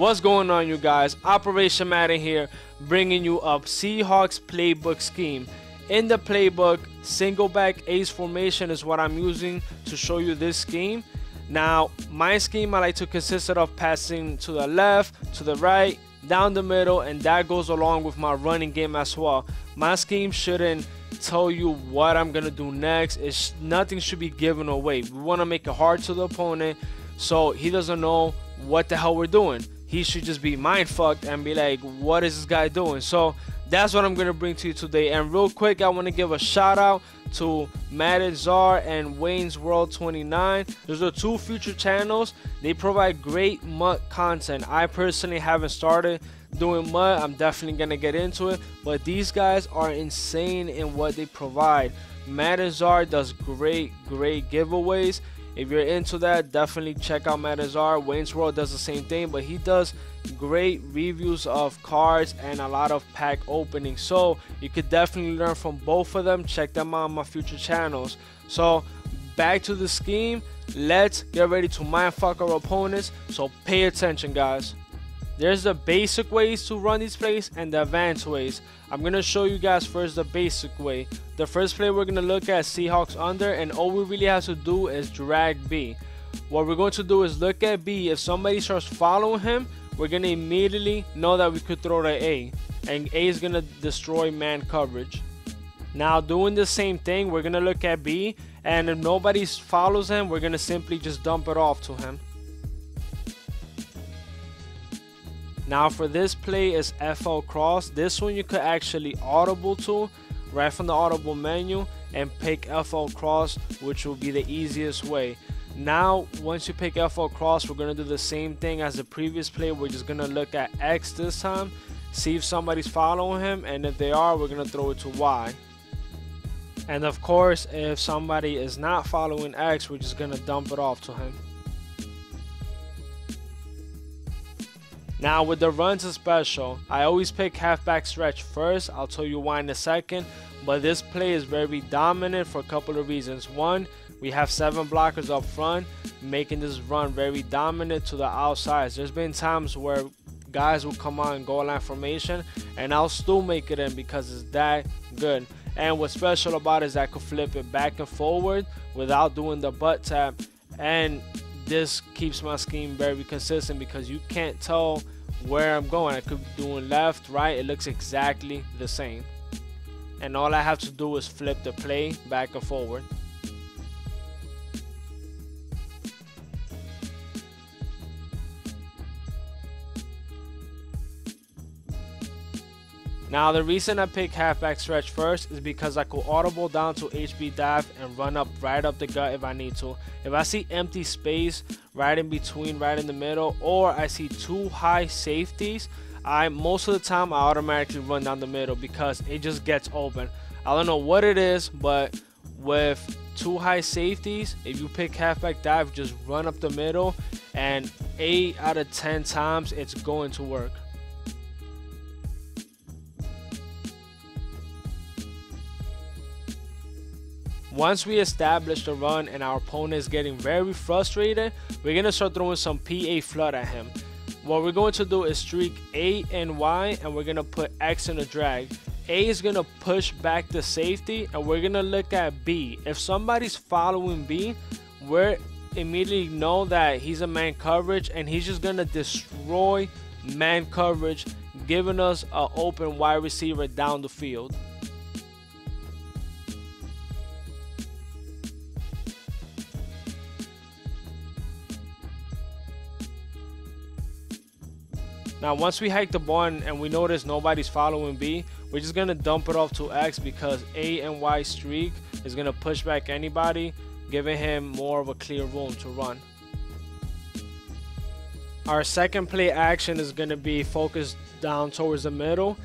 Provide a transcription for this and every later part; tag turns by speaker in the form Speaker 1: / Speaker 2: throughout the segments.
Speaker 1: What's going on, you guys? Operation Madden here, bringing you up Seahawks playbook scheme. In the playbook, Singleback ace formation is what I'm using to show you this scheme. Now, my scheme I like to consist of passing to the left, to the right, down the middle, and that goes along with my running game as well. My scheme shouldn't tell you what I'm gonna do next. Nothing should be given away. We want to make it hard to the opponent so he doesn't know what the hell we're doing. He should just be mind fucked and be like, what is this guy doing? So that's what I'm gonna bring to you today. And real quick, I want to give a shout out to Madden Czar and Wayne's World 29. Those are two future channels. They provide great MUT content. I personally haven't started doing MUT. I'm definitely gonna get into it, but these guys are insane in what they provide. Madden Czar does great giveaways. If you're into that, definitely check out Madden Czar. Wayne's World does the same thing, but he does great reviews of cards and a lot of pack openings. So you could definitely learn from both of them. Check them out on my future channels. So back to the scheme. Let's get ready to mindfuck our opponents. So pay attention, guys. There's the basic ways to run these plays and the advanced ways. I'm going to show you guys first the basic way. The first play we're going to look at Seahawks under, and all we really have to do is drag B. What we're going to do is look at B. If somebody starts following him, we're going to immediately know that we could throw to A, and A is going to destroy man coverage. Now doing the same thing, we're going to look at B, and if nobody follows him, we're going to simply just dump it off to him. Now for this play is FL cross. This one you could actually audible to right from the audible menu and pick FL cross, which will be the easiest way. Now once you pick FL cross, we're going to do the same thing as the previous play. We're just going to look at X this time, see if somebody's following him, and if they are, we're going to throw it to Y. And of course, if somebody is not following X, we're just going to dump it off to him. Now with the runs is special. I always pick halfback stretch first. I'll tell you why in a second. But this play is very dominant for a couple of reasons. One, we have 7 blockers up front, making this run very dominant to the outsides. There's been times where guys will come on goal line formation and I'll still make it in because it's that good. And what's special about it is I could flip it back and forward without doing the butt tap, and this keeps my scheme very consistent because you can't tell where I'm going. I could be doing left, right, it looks exactly the same. And all I have to do is flip the play back and forward. Now the reason I pick halfback stretch first is because I could audible down to HB dive and run up right up the gut if I need to. If I see empty space right in between, right in the middle, or I see 2 high safeties, most of the time I automatically run down the middle because it just gets open. I don't know what it is, but with 2 high safeties, if you pick halfback dive, just run up the middle, and 8 out of 10 times it's going to work. Once we establish the run and our opponent is getting very frustrated, we're going to start throwing some PA flood at him. What we're going to do is streak A and Y, and we're going to put X in a drag. A is going to push back the safety, and we're going to look at B. If somebody's following B, we immediately know that he's a man coverage, and he's just going to destroy man coverage, giving us an open wide receiver down the field. Now once we hike the ball and we notice nobody's following B, we're just going to dump it off to X because A and Y streak is going to push back anybody, giving him more of a clear room to run. Our second play action is going to be focused down towards the middle.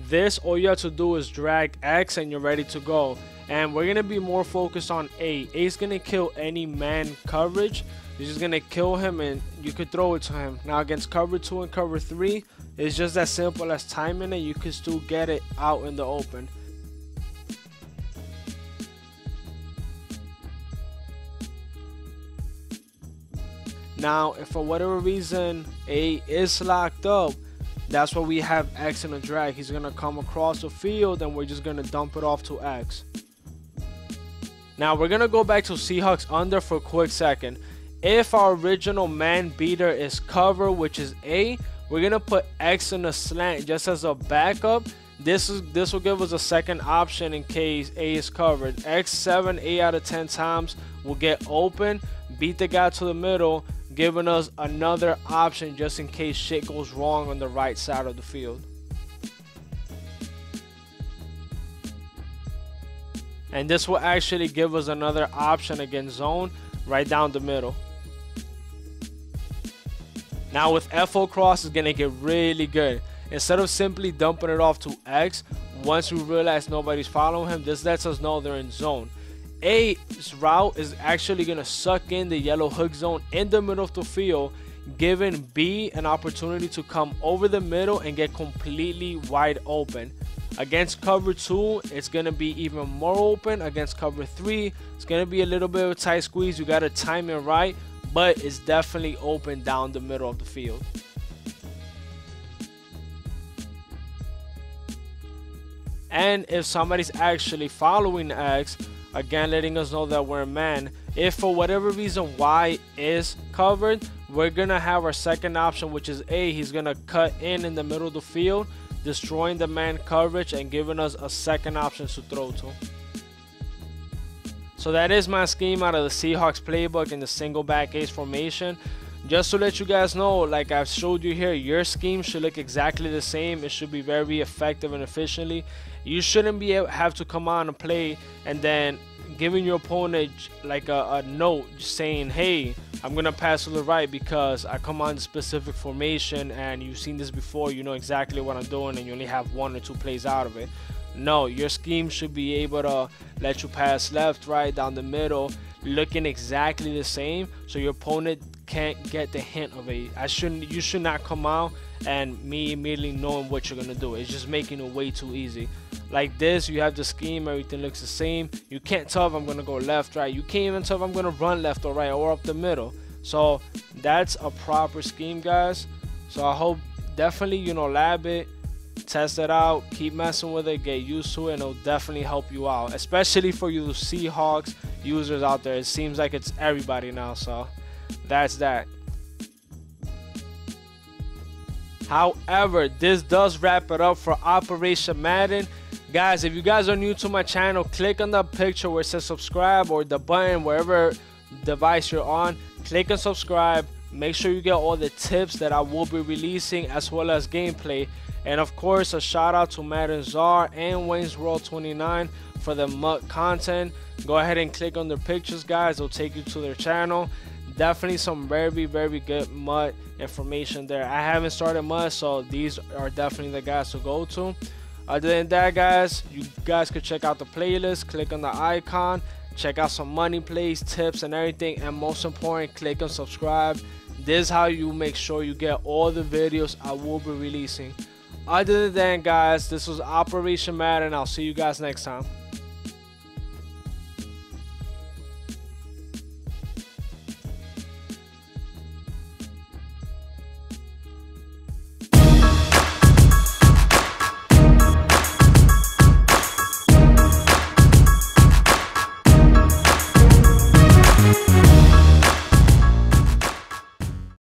Speaker 1: This, all you have to do is drag X and you're ready to go. And we're going to be more focused on A. A is going to kill any man coverage. You're just going to kill him and you could throw it to him. Now against cover 2 and cover 3, it's just as simple as timing it. You can still get it out in the open. Now, if for whatever reason A is locked up, that's why we have X in a drag. He's gonna come across the field and we're just gonna dump it off to X. Now we're gonna go back to Seahawks under for a quick second. If our original man beater is cover, which is A, we're gonna put X in a slant just as a backup. This will give us a second option in case A is covered. X 7, 8 out of 10 times will get open, beat the guy to the middle, giving us another option just in case shit goes wrong on the right side of the field. And this will actually give us another option against zone right down the middle. Now with FO cross, it's gonna get really good. Instead of simply dumping it off to X, once we realize nobody's following him, this lets us know they're in zone. A's route is actually going to suck in the yellow hook zone in the middle of the field, giving B an opportunity to come over the middle and get completely wide open. Against cover 2, it's going to be even more open. Against cover 3, it's going to be a little bit of a tight squeeze. You got to time it right, but it's definitely open down the middle of the field. And if somebody's actually following X, again letting us know that we're a man, if for whatever reason Y is covered, we're gonna have our second option, which is A. He's gonna cut in the middle of the field, destroying the man coverage and giving us a second option to throw to. So that is my scheme out of the Seahawks playbook in the single back ace formation. Just to let you guys know, like I've showed you here, your scheme should look exactly the same. It should be very effective and efficiently. You shouldn't have to come on and play and then giving your opponent like a note saying, hey, I'm gonna pass to the right because I come on the specific formation and you've seen this before, you know exactly what I'm doing, and you only have 1 or 2 plays out of it. No, your scheme should be able to let you pass left, right, down the middle, looking exactly the same, so your opponent can't get the hint of it. You should not come out and me immediately knowing what you're gonna do. It's just making it way too easy. Like this, you have the scheme, everything looks the same. You can't tell if I'm gonna go left, right. You can't even tell if I'm gonna run left or right or up the middle. So that's a proper scheme, guys. So I hope definitely, you know, lab it, test it out, keep messing with it, get used to it, and it'll definitely help you out, especially for you Seahawks users out there. It seems like it's everybody now, so that's that. However, this does wrap it up for Operation Madden. Guys, if you guys are new to my channel, click on the picture where it says subscribe, or the button wherever device you're on. Click and subscribe. Make sure you get all the tips that I will be releasing, as well as gameplay. And of course, a shout out to Madden Czar and Wayne's World 29 for the MUT content. Go ahead and click on their pictures, guys. It'll take you to their channel. Definitely some very good MUT information there. I haven't started MUT, so these are definitely the guys to go to. Other than that, guys, you guys could check out the playlist. Click on the icon, check out some money plays, tips, and everything. And most important, click and subscribe. This is how you make sure you get all the videos I will be releasing. Other than that, guys, this was Operation Madden. I'll see you guys next time.